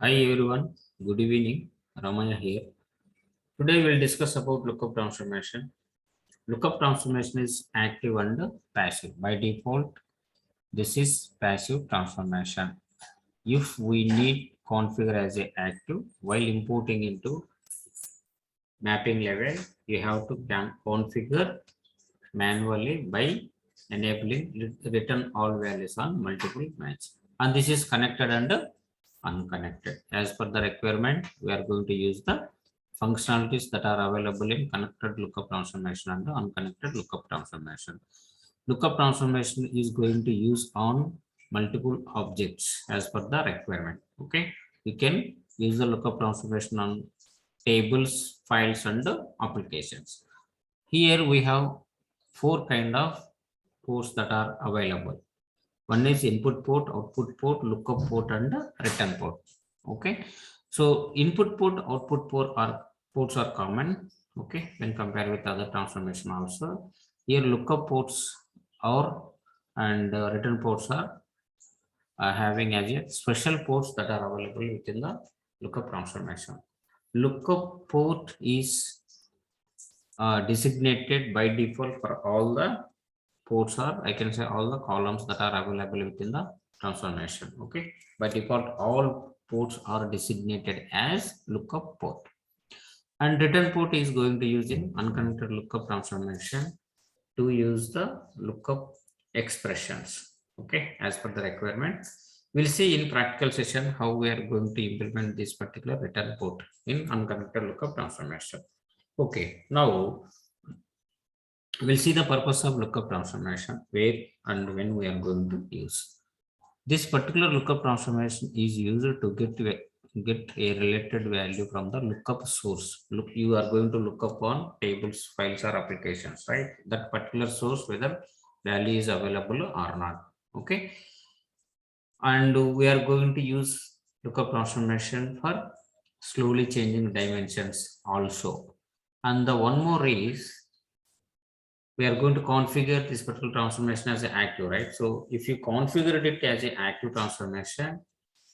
Hi everyone, good evening. Ramaya here. Today we'll discuss about lookup transformation. Lookup transformation is active and passive. By default, this is passive transformation. If we need configure as a active while importing into mapping level, you have to configure manually by enabling return all values on multiple match. And this is connected and unconnected. As per the requirement, we are going to use the functionalities that are available in connected lookup transformation and the unconnected lookup transformation. Lookup transformation is going to use on multiple objects as per the requirement. Okay, you can use the lookup transformation on tables, files, and applications. Here we have four kind of ports that are available. One is input port, output port, lookup port, and return port. Okay, so input port, output port are ports are common. Okay, when compared with other transformation also. Here lookup ports are and return ports are having as a special ports that are available within the lookup transformation. Lookup port is designated by default for all the ports, or I can say all the columns that are available within the transformation. Okay, by default all ports are designated as lookup port, and return port is going to use in unconnected lookup transformation to use the lookup expressions. Okay, as per the requirement, we'll see in practical session how we are going to implement this particular return port in unconnected lookup transformation. Okay, now we'll see the purpose of lookup transformation, where and when we are going to use. This particular lookup transformation is used to get a related value from the lookup source. Look, you are going to look up on tables, files, or applications, right? That particular source, whether value is available or not. Okay, and we are going to use lookup transformation for slowly changing dimensions also. And the one more is we are going to configure this particular transformation as an active, right? So if you configured it as an active transformation,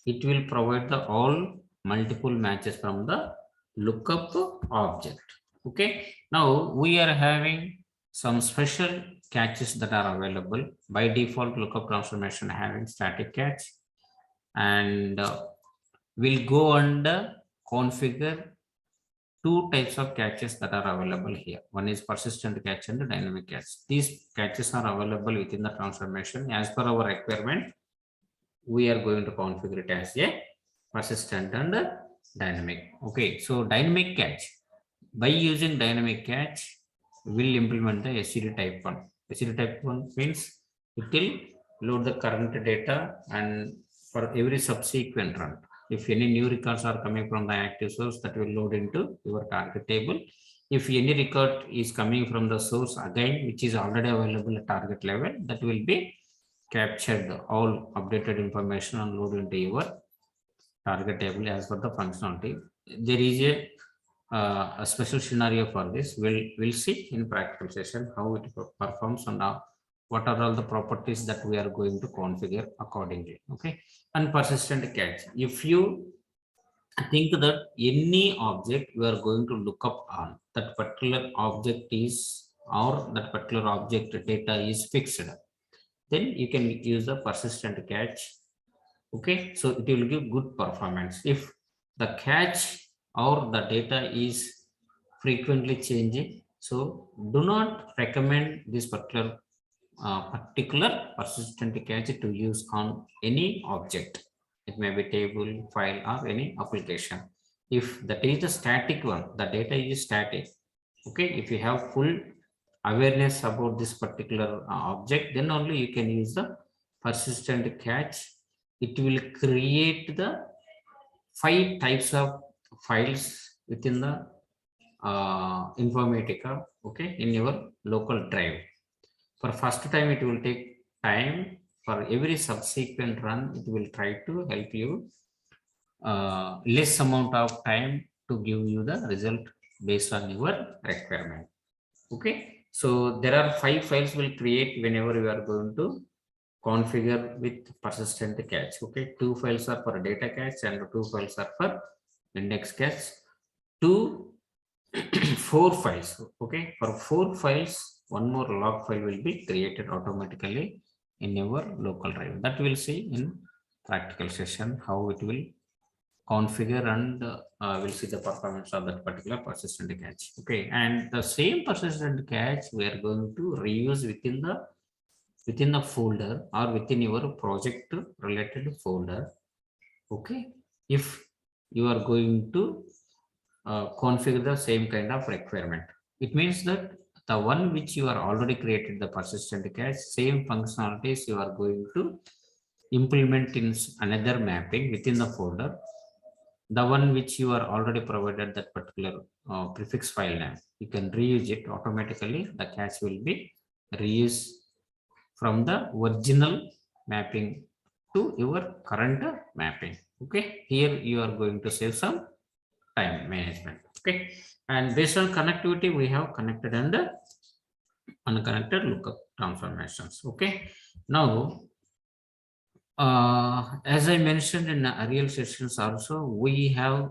it will provide the all multiple matches from the lookup object. Okay, now we are having some special catches that are available. By default, lookup transformation having static catch, and we'll go and configure two types of catches that are available here. One is persistent catch and dynamic catch. These catches are available within the transformation. As per our requirement, we are going to configure it as a persistent and dynamic. Okay, so dynamic catch. By using dynamic catch, we'll implement the SCD type 1. SCD type 1 means it will load the current data, and for every subsequent run, if any new records are coming from the active source, that will load into your target table. If any record is coming from the source again, which is already available at target level, that will be captured all updated information and load into your target table as per the functionality. There is a special scenario for this. We'll see in practical session how it performs and what are all the properties that we are going to configure accordingly. Okay, and persistent catch. If you think that any object you are going to look up on, that particular object is, or that particular object data is fixed, then you can use the persistent catch. Okay, so it will give good performance. If the catch or the data is frequently changing, so do not recommend this particular persistent catch to use on any object. It may be table, file, or any application. If that is the static one, the data is static. Okay, if you have full awareness about this particular object, then only you can use the persistent catch. It will create the 5 types of files within the Informatica, okay, in your local drive. For first time, it will take time. For every subsequent run, it will try to help you less amount of time to give you the result based on your requirement. Okay, so there are 5 files will create whenever you are going to configure with persistent cache. Okay, 2 files are for data cache and 2 files are for index cache. 2 4 files. Okay, for 4 files, one more log file will be created automatically in your local drive. That we'll see in practical session how it will configure, and we'll see the performance of that particular persistent cache. Okay, and the same persistent cache we are going to reuse within the folder or within your project related folder. Okay, if you are going to configure the same kind of requirement, it means that the one which you are already created the persistent cache, same functionalities you are going to implement in another mapping within the folder. The one which you are already provided that particular prefix file name, you can reuse it automatically. The cache will be reused from the original mapping to your current mapping. Okay, here you are going to save some time management. Okay, and based on connectivity, we have connected and unconnected lookup transformations. Okay, now as I mentioned in the earlier sessions also, we have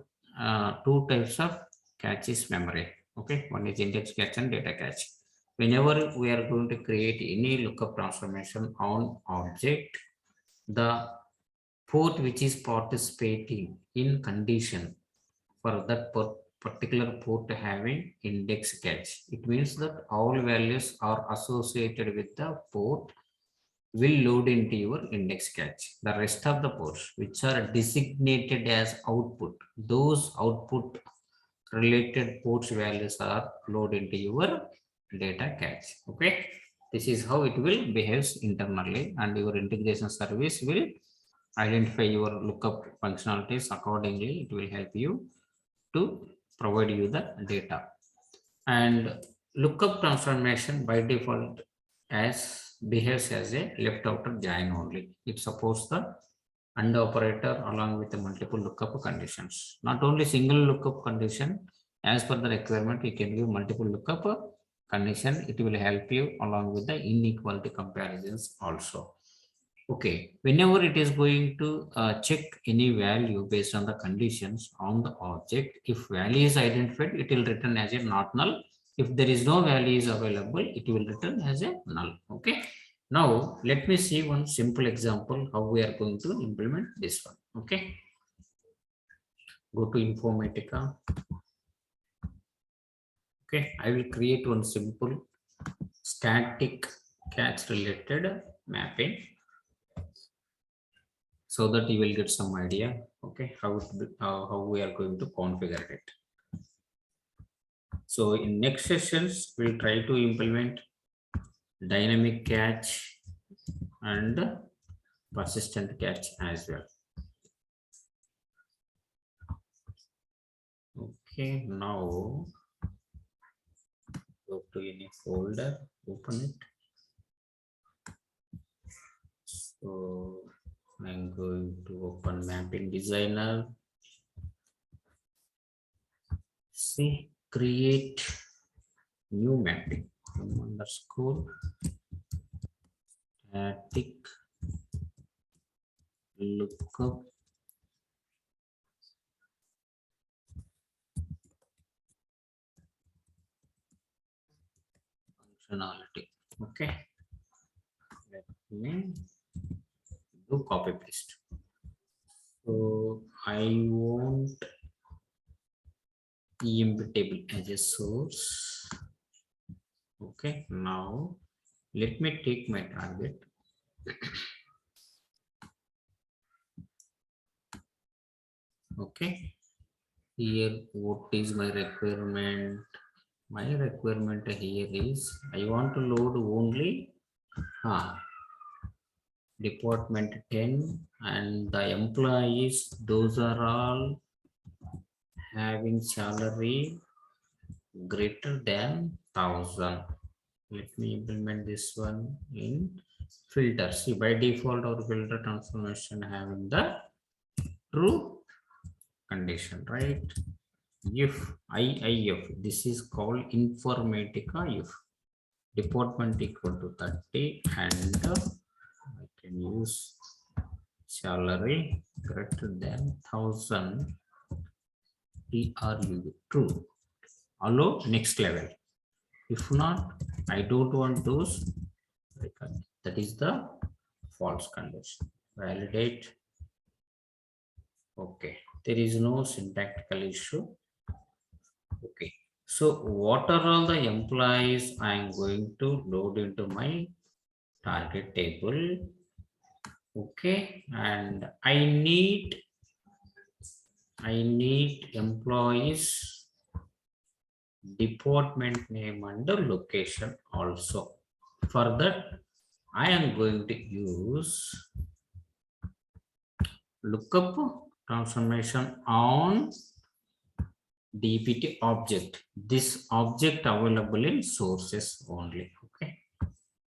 two types of caches memory. Okay, one is index cache and data cache. Whenever we are going to create any lookup transformation on object, the port which is participating in condition for that particular port having index cache. It means that all values are associated with the port will load into your index cache. The rest of the ports which are designated as output, those output related ports values are loaded into your data cache. Okay, this is how it will behaves internally, and your integration service will identify your lookup functionalities accordingly. It will help you to provide you the data. And lookup transformation by default as behaves as a left outer join only. It supports the AND operator along with the multiple lookup conditions. Not only single lookup condition, as per the requirement, you can give multiple lookup condition. It will help you along with the inequality comparisons also. Okay, whenever it is going to check any value based on the conditions on the object, if value is identified, it will return as a not null. If there is no value is available, it will return as a null. Okay, now let me see one simple example how we are going to implement this one. Okay, go to Informatica. Okay, I will create one simple static cache related mapping, so that you will get some idea. Okay, how we are going to configure it. So in next sessions, we'll try to implement dynamic cache and persistent cache as well. Okay, now go to any folder, open it. So I'm going to open mapping designer. See, create new mapping underscore static lookup functionality. Okay, let me do copy paste. So I want emp table as a source. Okay, now let me take my target. Okay, here what is my requirement? My requirement here is I want to load only department 10 and the employees, those are all having salary greater than 1000. Let me implement this one in filter. See, by default our filter transformation having the true condition, right? If IIF, this is called Informatica if department equal to 30 and can use salary greater than 1000 TRU. True. Allow next level. If not, I don't want those. That is the false condition. Validate. Okay. There is no syntactical issue. Okay. So what are all the employees I am going to load into my target table? Okay. And I need employees department name and the location also. For that, I am going to use lookup transformation on DPT object. This object available in sources only. Okay.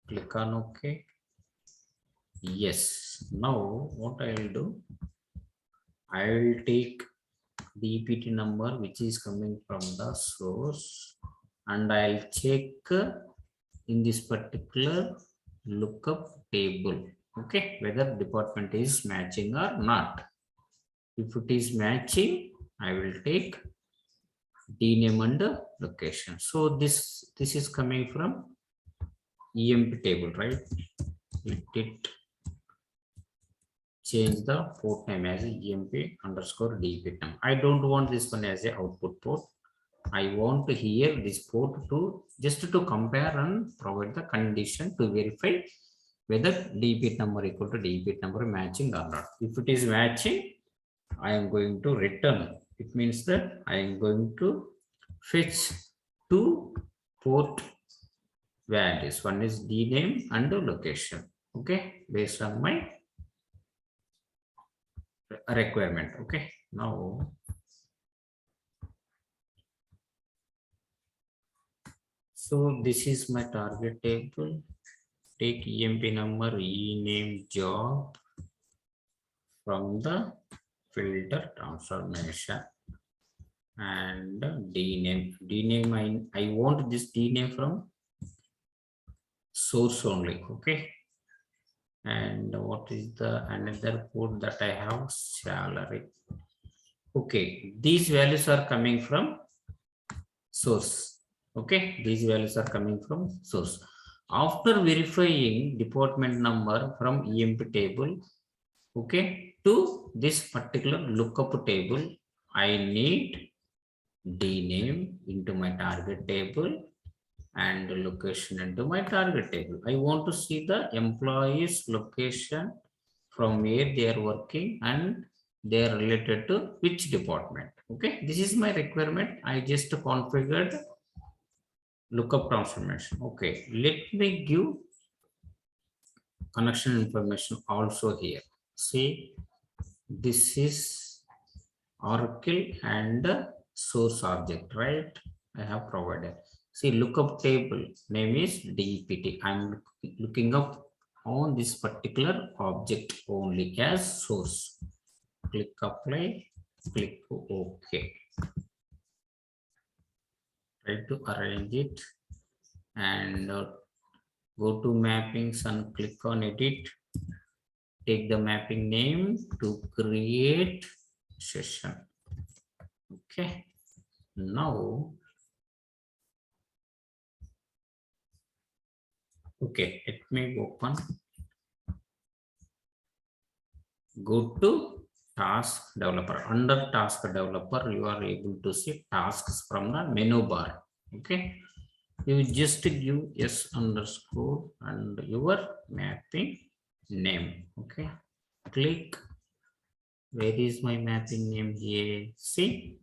Click on OK. Yes. Now what I will do, I will take DPT number which is coming from the source and I'll check in this particular lookup table, okay, whether department is matching or not. If it is matching, I will take dname and the location. So this is coming from EMP table, right? Let it change the port name as EMP underscore DP name. I don't want this one as a output port. I want to hear this port to just to compare and provide the condition to verify whether DP number equal to DP number matching or not. If it is matching, I am going to return. It means that I am going to fetch two port values. One is dname and the location. Okay, based on my requirement. Okay, now so this is my target table. Take EMP number, ename job from the filter transformation and dname. I want this dname from source only. Okay. And what is the another port that I have? Salary. Okay, these values are coming from source. Okay, these values are coming from source. After verifying department number from EMP table, okay, to this particular lookup table, I need dname into my target table and location into my target table. I want to see the employees location from where they are working and they are related to which department. Okay, this is my requirement. I just configured lookup transformation. Okay, let me give connection information also here. See, this is Oracle and source object, right? I have provided. See, lookup table name is DPT. I'm looking up on this particular object only as source. Click apply, click OK. Try to arrange it and go to mappings and click on edit. Take the mapping name to create session. Okay. Now, okay, let me open. Go to task developer. Under task developer, you are able to see tasks from the menu bar. Okay. You just give yes underscore and your mapping name. Okay. Click. Where is my mapping name here? See,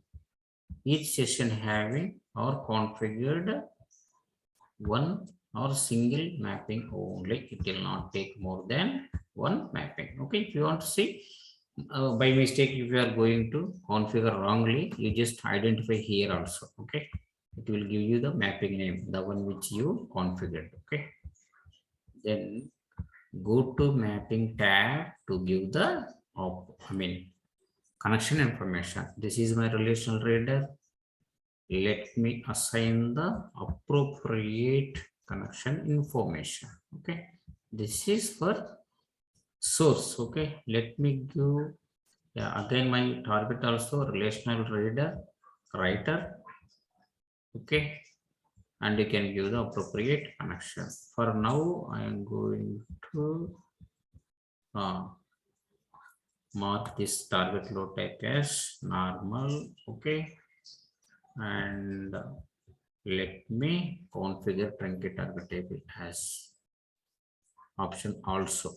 each session having or configured one or single mapping only. It will not take more than one mapping. Okay, if you want to see by mistake, if you are going to configure wrongly, you just identify here also. Okay, it will give you the mapping name, the one which you configured. Okay, then go to mapping tab to give the connection information. This is my relational reader. Let me assign the appropriate connection information. Okay, this is for source. Okay, let me give, yeah, again my target also relational reader, writer. Okay, and you can give the appropriate connection. For now, I am going to mark this target load type as normal. Okay, and let me configure truncate target table as option also.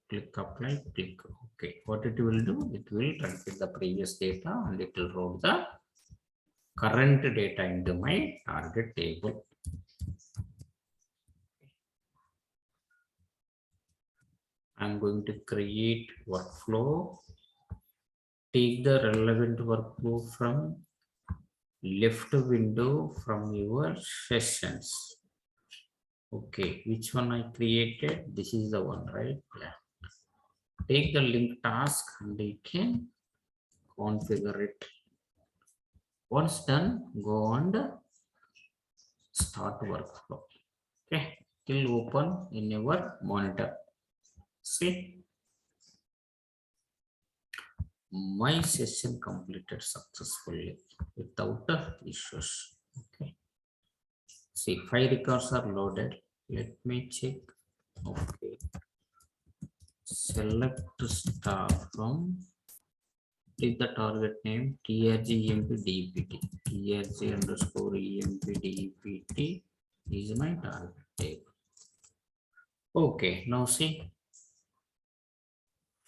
Click apply, click OK. What it will do, it will truncate the previous data and it will route the current data into my target table. I'm going to create workflow. Take the relevant workflow from left window from your sessions. Okay, which one I created? This is the one, right? Yeah. Take the link task and you can configure it. Once done, go on the start workflow. Okay, till open in your monitor. See, my session completed successfully without the issues. Okay, see, 5 records are loaded. Let me check. Okay, select star from, take the target name trg_emp_dpt. trg underscore emp_dpt is my target table. Okay, now see,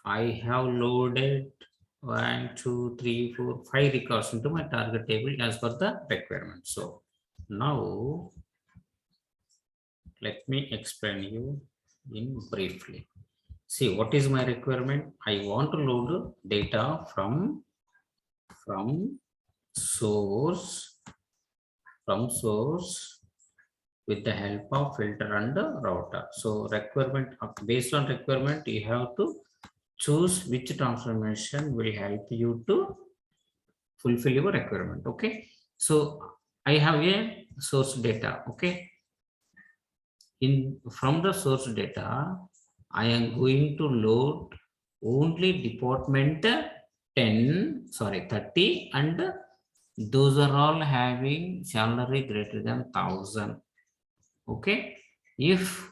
I have loaded 1, 2, 3, 4, 5 records into my target table as per the requirement. So now let me explain you in briefly. See, what is my requirement? I want to load data from source with the help of filter and router. So requirement, based on requirement, you have to choose which transformation will help you to fulfill your requirement. Okay, so I have a source data. Okay, from the source data, I am going to load only department 30, and those are all having salary greater than 1,000. Okay, if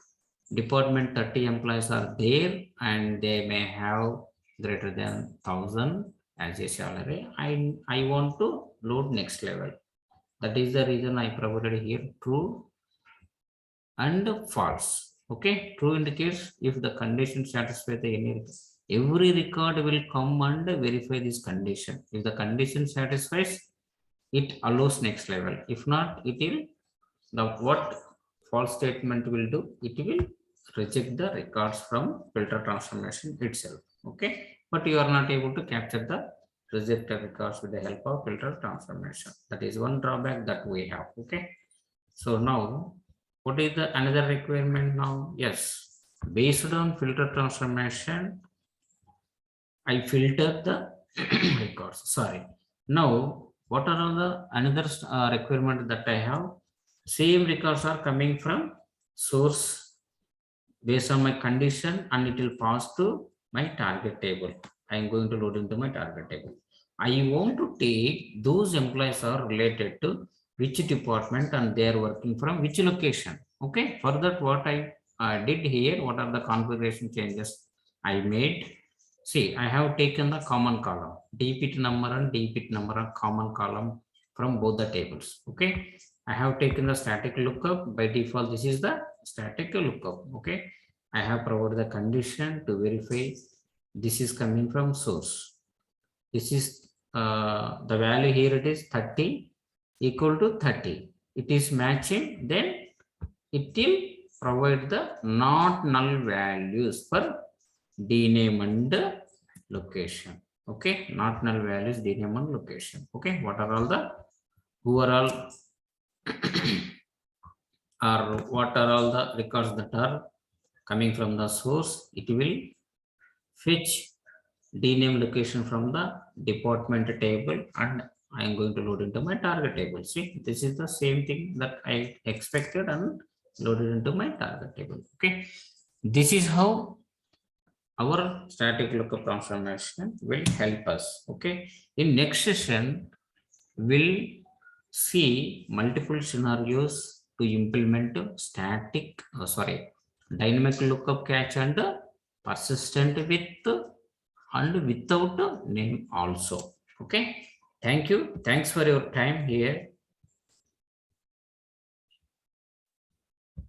department 30 employees are there and they may have greater than 1,000 as a salary, I want to load next level. That is the reason I provided here true and false. Okay, true indicates if the condition satisfies the any, every record will come and verify this condition. If the condition satisfies, it allows next level. If not, it will, the what false statement will do, it will reject the records from filter transformation itself. Okay, but you are not able to capture the rejected records with the help of filter transformation. That is one drawback that we have. Okay, so now what is the another requirement now? Yes, based on filter transformation, I filter the records. Sorry. Now, what are all the another requirement that I have? Same records are coming from source based on my condition, and it will pass to my target table. I am going to load into my target table. I want to take those employees are related to which department and they are working from which location. Okay, for that what I did here, what are the configuration changes I made? See, I have taken the common column, dpt number and dpt number are common column from both the tables. Okay, I have taken the static lookup. By default, this is the static lookup. Okay, I have provided the condition to verify this is coming from source. This is the value here, it is 30 equal to 30. It is matching, then it will provide the not null values for dname and location. Okay, not null values, dname and location. Okay, what are all the, who are all or what are all the records that are coming from the source? It will fetch dname location from the department table and I am going to load into my target table. See, this is the same thing that I expected and loaded into my target table. Okay, this is how our static lookup transformation will help us. Okay, in next session we'll see multiple scenarios to implement dynamic lookup catch and persistent with and without name also. Okay, thank you, thanks for your time here.